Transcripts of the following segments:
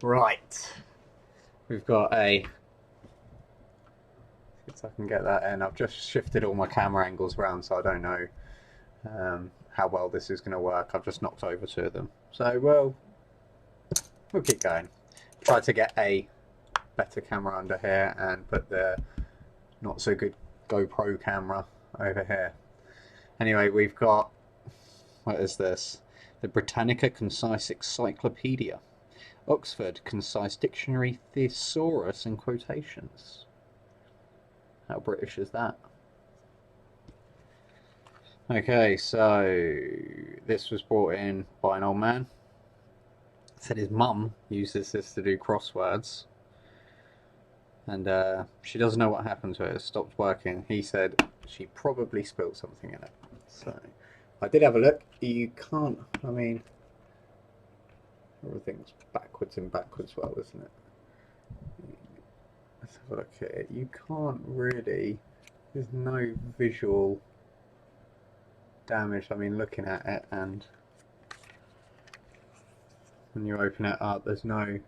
Right, we've got a. See if I can get that in. I've just shifted all my camera angles around, so I don't know how well this is going to work. I've just knocked over two of them, so we'll keep going. Try to get a better camera under here and put the not so good GoPro camera over here. Anyway, we've got, what is this? The Britannica Concise Encyclopedia. Oxford Concise Dictionary Thesaurus in quotations. How British is that? Okay, so this was brought in by an old man. Said his mum uses this to do crosswords, and she doesn't know what happened to it. It stopped working. He said she probably spilled something in it. So I did have a look. You can't, I mean, everything's backwards and backwards well, isn't it? Let's have a look at it. You can't really, there's no visual damage. I mean, looking at it, and when you open it up, there's no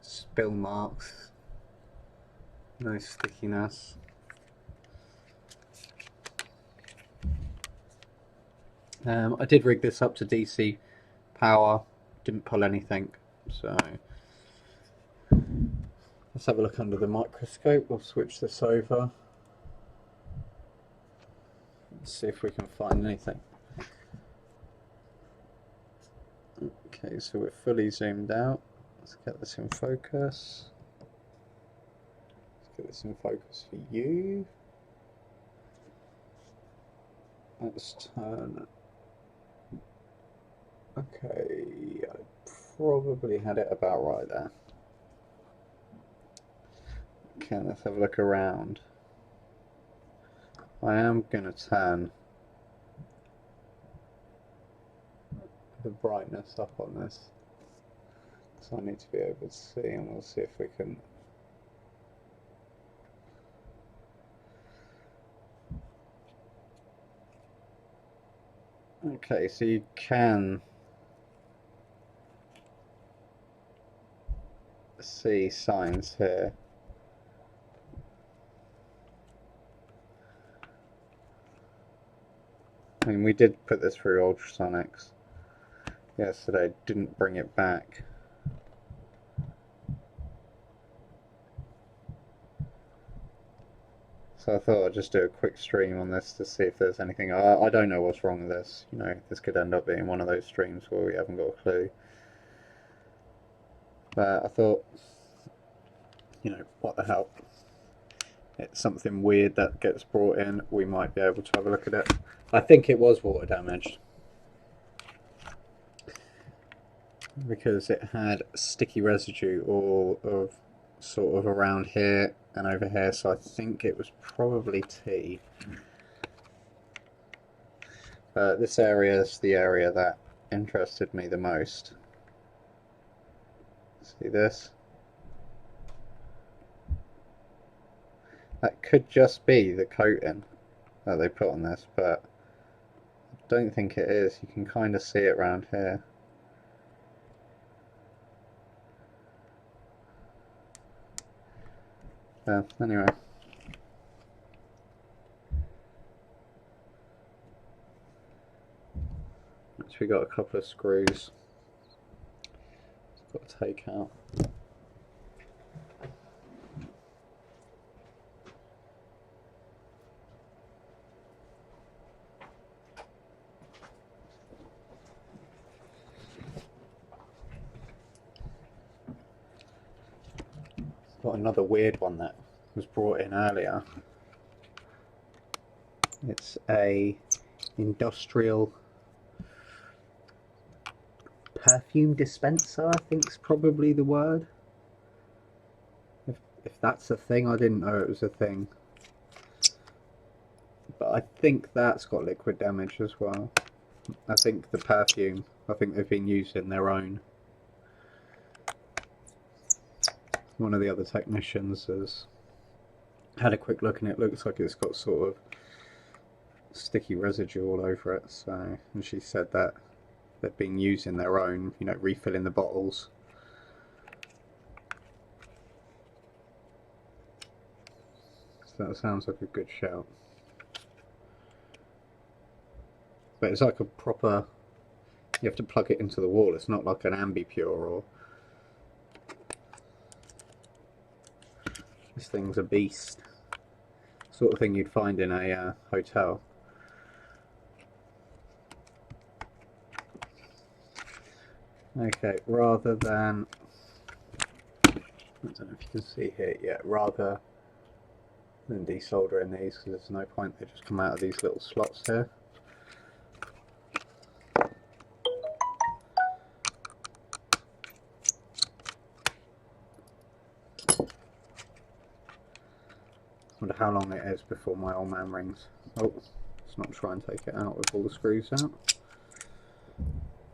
spill marks, no stickiness. I did rig this up to DC power, didn't pull anything, so let's have a look under the microscope. We'll switch this over. Let's see if we can find anything. Okay, so we're fully zoomed out. Let's get this in focus. Let's get this in focus for you. Let's turn. Okay, I probably had it about right there. Okay, let's have a look around. I am going to turn the brightness up on this, so I need to be able to see, and we'll see if we can. Okay, so you can see signs here. I mean, we did put this through Ultrasonics yesterday, didn't bring it back. So I thought I'd just do a quick stream on this to see if there's anything. I don't know what's wrong with this. You know, this could end up being one of those streams where we haven't got a clue. But I thought, you know, what the hell? It's something weird that gets brought in. We might be able to have a look at it. I think it was water damaged, because it had sticky residue all of sort of around here and over here, so I think it was probably tea. This area is the area that interested me the most. See this? That could just be the coating that they put on this, but I don't think it is. You can kind of see it around here. Anyway. So we got a couple of screws. Got to take out. Got another weird one that was brought in earlier. It's a industrial perfume dispenser, I think is probably the word. If that's a thing, I didn't know it was a thing. But I think that's got liquid damage as well. I think the perfume, I think they've been using their own. One of the other technicians has had a quick look and it looks like it's got sort of sticky residue all over it. So, and she said that they've been using their own, you know, refilling the bottles. So that sounds like a good shout. But it's like a proper, you have to plug it into the wall. It's not like an AmbiPure or, this thing's a beast. Sort of thing you'd find in a hotel. Okay, rather than, I don't know if you can see here yet, rather than desoldering these, because there's no point, they just come out of these little slots here. I wonder how long it is before my old man rings. Oh, let's not try and take it out with all the screws out.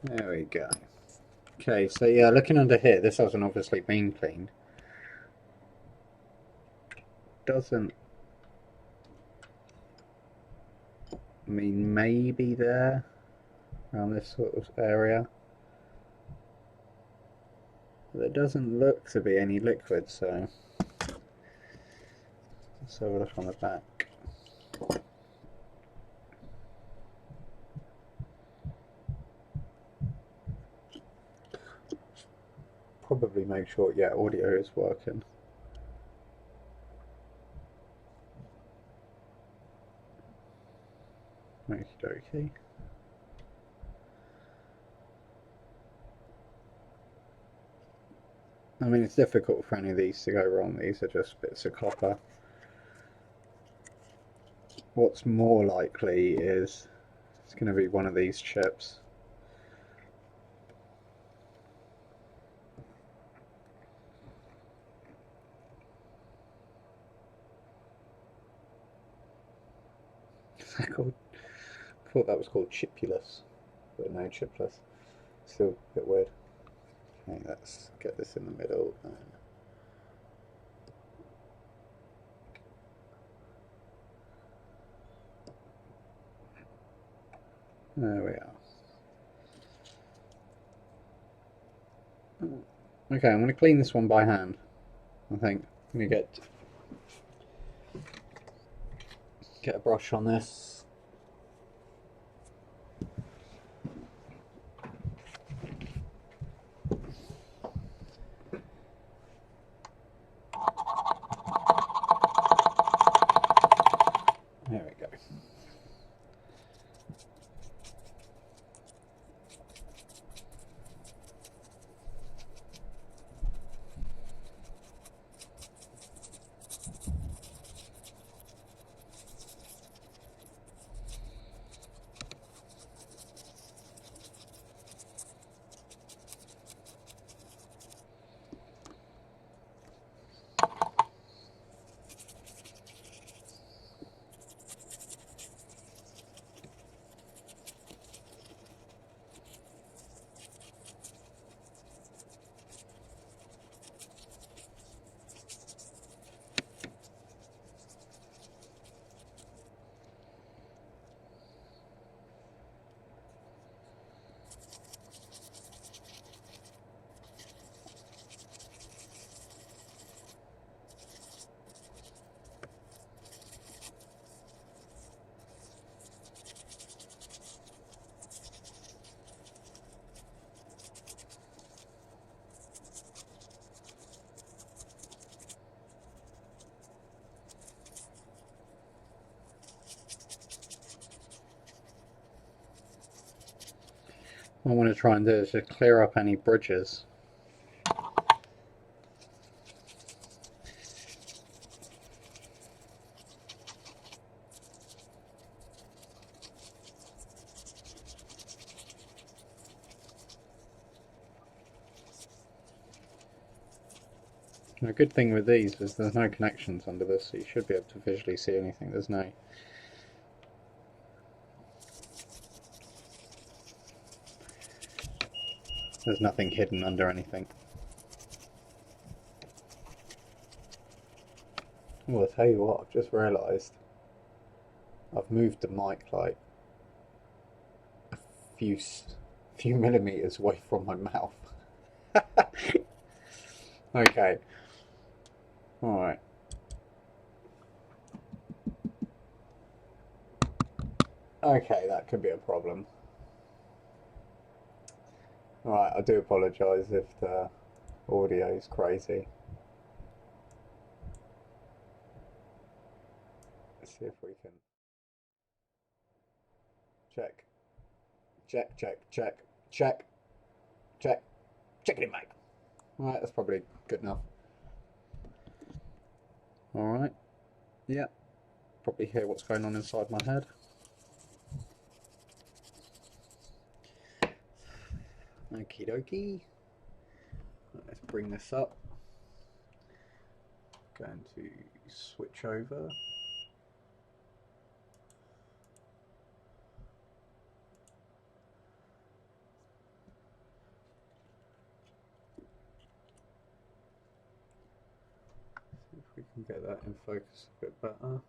There we go. Okay, so yeah, looking under here, this hasn't obviously been cleaned. Doesn't, I mean, maybe there, around this sort of area. But there doesn't look to be any liquid, so let's have a look on the back. Probably make sure, yeah, audio is working. Okie dokie. I mean, it's difficult for any of these to go wrong. These are just bits of copper. What's more likely is it's going to be one of these chips. Is that called? I thought that was called chipulus, but no, chipless. Still a bit weird. Okay, let's get this in the middle. There we are. Okay, I'm going to clean this one by hand. I think I'm going to get a brush on this. There we go. What I want to try and do is just clear up any bridges. And a good thing with these is there's no connections under this, so you should be able to visually see anything. There's nothing hidden under anything. Well, I'll tell you what, I've just realised I've moved the mic like a few a few millimeters away from my mouth. Okay. Alright. Okay, that could be a problem. Alright, I do apologise if the audio is crazy. Let's see if we can check. Check, check, check, check, check, check it in, mate. Alright, that's probably good enough. Alright, yeah, probably hear what's going on inside my head. Okie dokie. Let's bring this up. Going to switch over. See if we can get that in focus a bit better.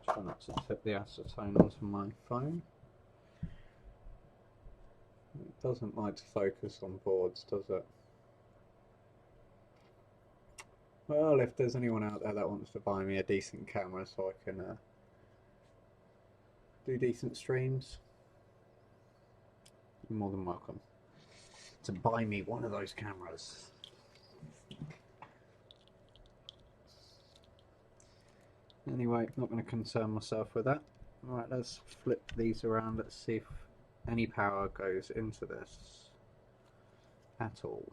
Try not to tip the acetone onto my phone. It doesn't like to focus on boards, does it? Well, if there's anyone out there that wants to buy me a decent camera so I can do decent streams, you're more than welcome to buy me one of those cameras. Anyway, not going to concern myself with that. Alright, let's flip these around. Let's see if any power goes into this at all.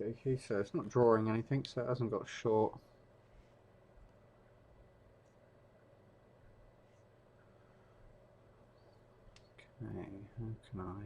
Okay, so it's not drawing anything, so it hasn't got short. Okay, how can I...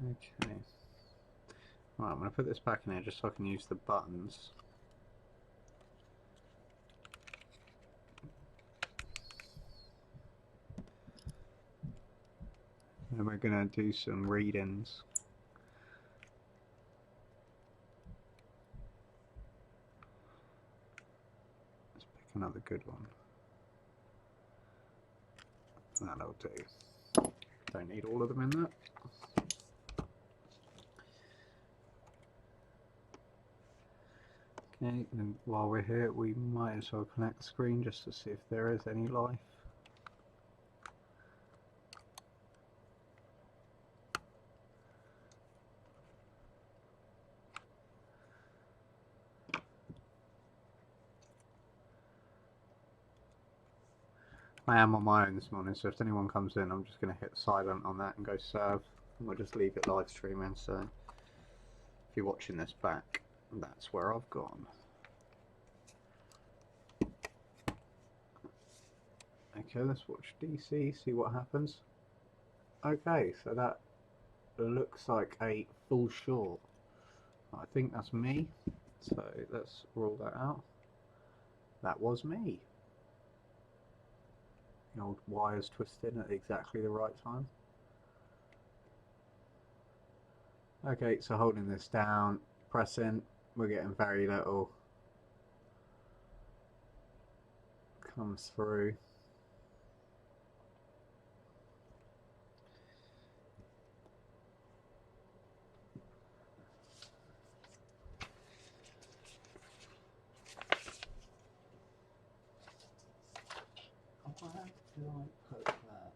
Okay. Right, I'm going to put this back in here just so I can use the buttons. And we're going to do some read-ins. Let's pick another good one. That'll do. Don't need all of them in there. Okay, and while we're here, we might as well connect the screen just to see if there is any life. I am on my own this morning, so if anyone comes in, I'm just going to hit silent on that and go serve. And we'll just leave it live streaming, so if you're watching this back, that's where I've gone. Okay, let's watch DC, see what happens. Okay, so that looks like a full short. I think that's me, so let's rule that out. That was me. The old wires twisting at exactly the right time. Okay, so holding this down, pressing, we're getting very little comes through. Where do I put that?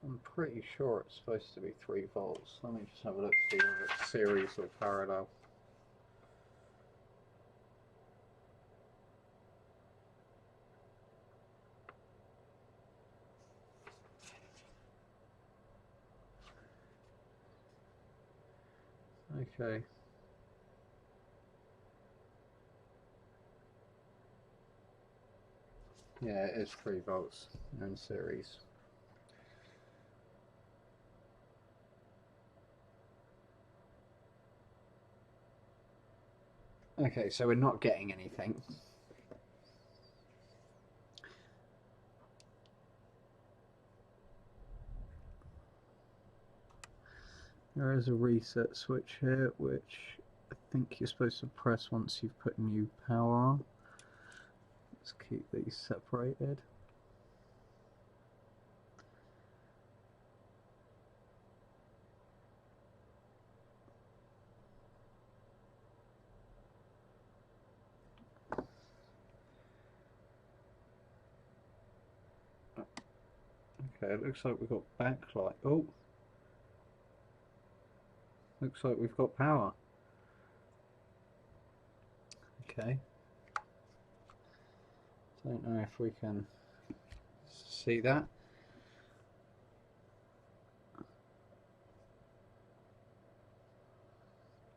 I'm pretty sure it's supposed to be 3 volts. Let me just have a look to see whether it's series or parallel. Okay. Yeah, it is 3 volts in series. Okay, so we're not getting anything. There is a reset switch here, which I think you're supposed to press once you've put new power on. Let's keep these separated. Okay, it looks like we've got backlight. Oh! Looks like we've got power. Okay. Don't know if we can see that.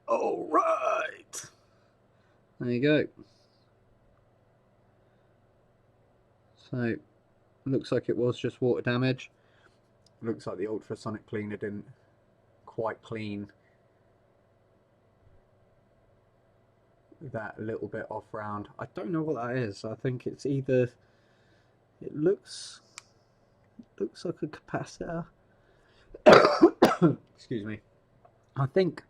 All right. There you go. So, looks like it was just water damage. Looks like the ultrasonic cleaner didn't quite clean that little bit off round. I don't know what that is. I think it's either, it looks like a capacitor. Excuse me. I think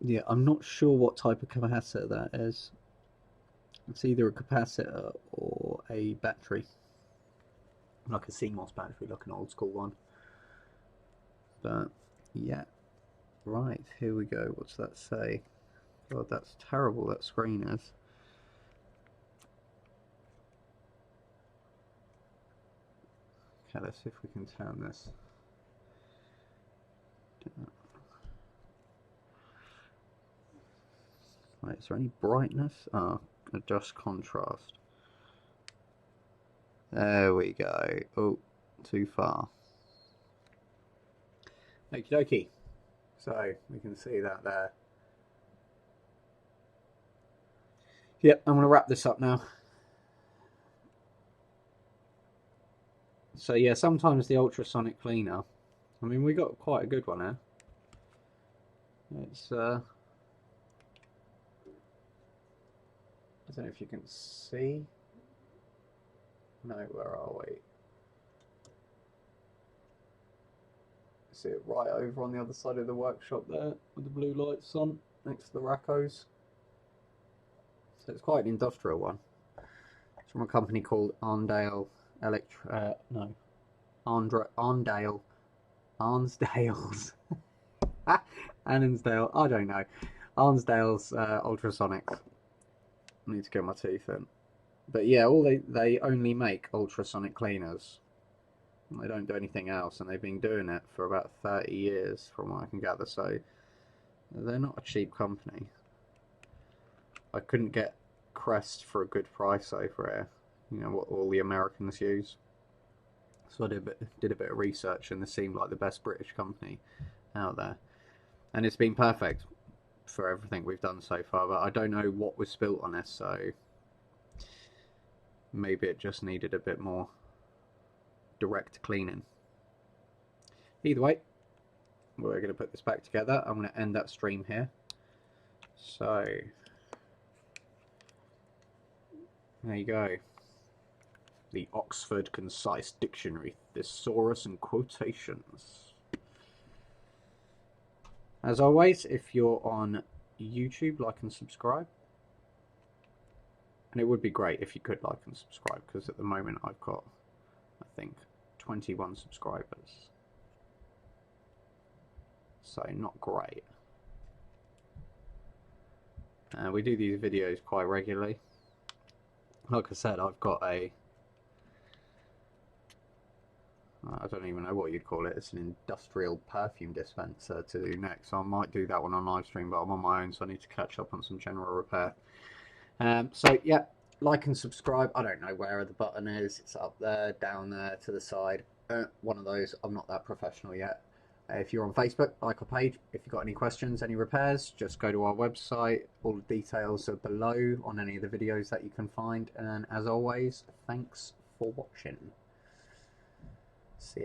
yeah, I'm not sure what type of capacitor that is. It's either a capacitor or a battery, like a CMOS battery, like an old school one. But yeah, right, here we go. What's that say? God, that's terrible, that screen is. Okay, let's see if we can turn this. Right, is there any brightness? Oh, adjust contrast. There we go. Oh, too far. Okie dokie. So, we can see that there. Yep, I'm going to wrap this up now. So yeah, sometimes the ultrasonic cleaner, I mean, we got quite a good one here. It's, I don't know if you can see. No, where are we? See it right over on the other side of the workshop there, with the blue lights on, next to the Raccos. So it's quite an industrial one. It's from a company called Arndale Arnsdale's Annandale, I don't know. Arnsdale's Ultrasonics. I need to get my teeth in. But yeah, they only make ultrasonic cleaners. They don't do anything else, and they've been doing it for about 30 years, from what I can gather. So they're not a cheap company. I couldn't get Crest for a good price over here. You know what all the Americans use. So I did a bit of research, and this seemed like the best British company out there, and it's been perfect for everything we've done so far. But I don't know what was spilt on this, so maybe it just needed a bit more direct cleaning. Either way, we're going to put this back together. I'm going to end that stream here. So there you go. The Oxford Concise Dictionary, Thesaurus and Quotations. As always, if you're on YouTube, like and subscribe. And it would be great if you could like and subscribe, because at the moment I've got, I think, 21 subscribers. So not great. We do these videos quite regularly. Like I said, I've got a, I don't even know what you'd call it, it's an industrial perfume dispenser to do next, so I might do that one on live stream, but I'm on my own, so I need to catch up on some general repair. So yeah, like and subscribe. I don't know where the button is, it's up there, down there, to the side, one of those. I'm not that professional yet. If you're on Facebook, like our page. If you've got any questions, any repairs, just go to our website. All the details are below on any of the videos that you can find. And as always, thanks for watching.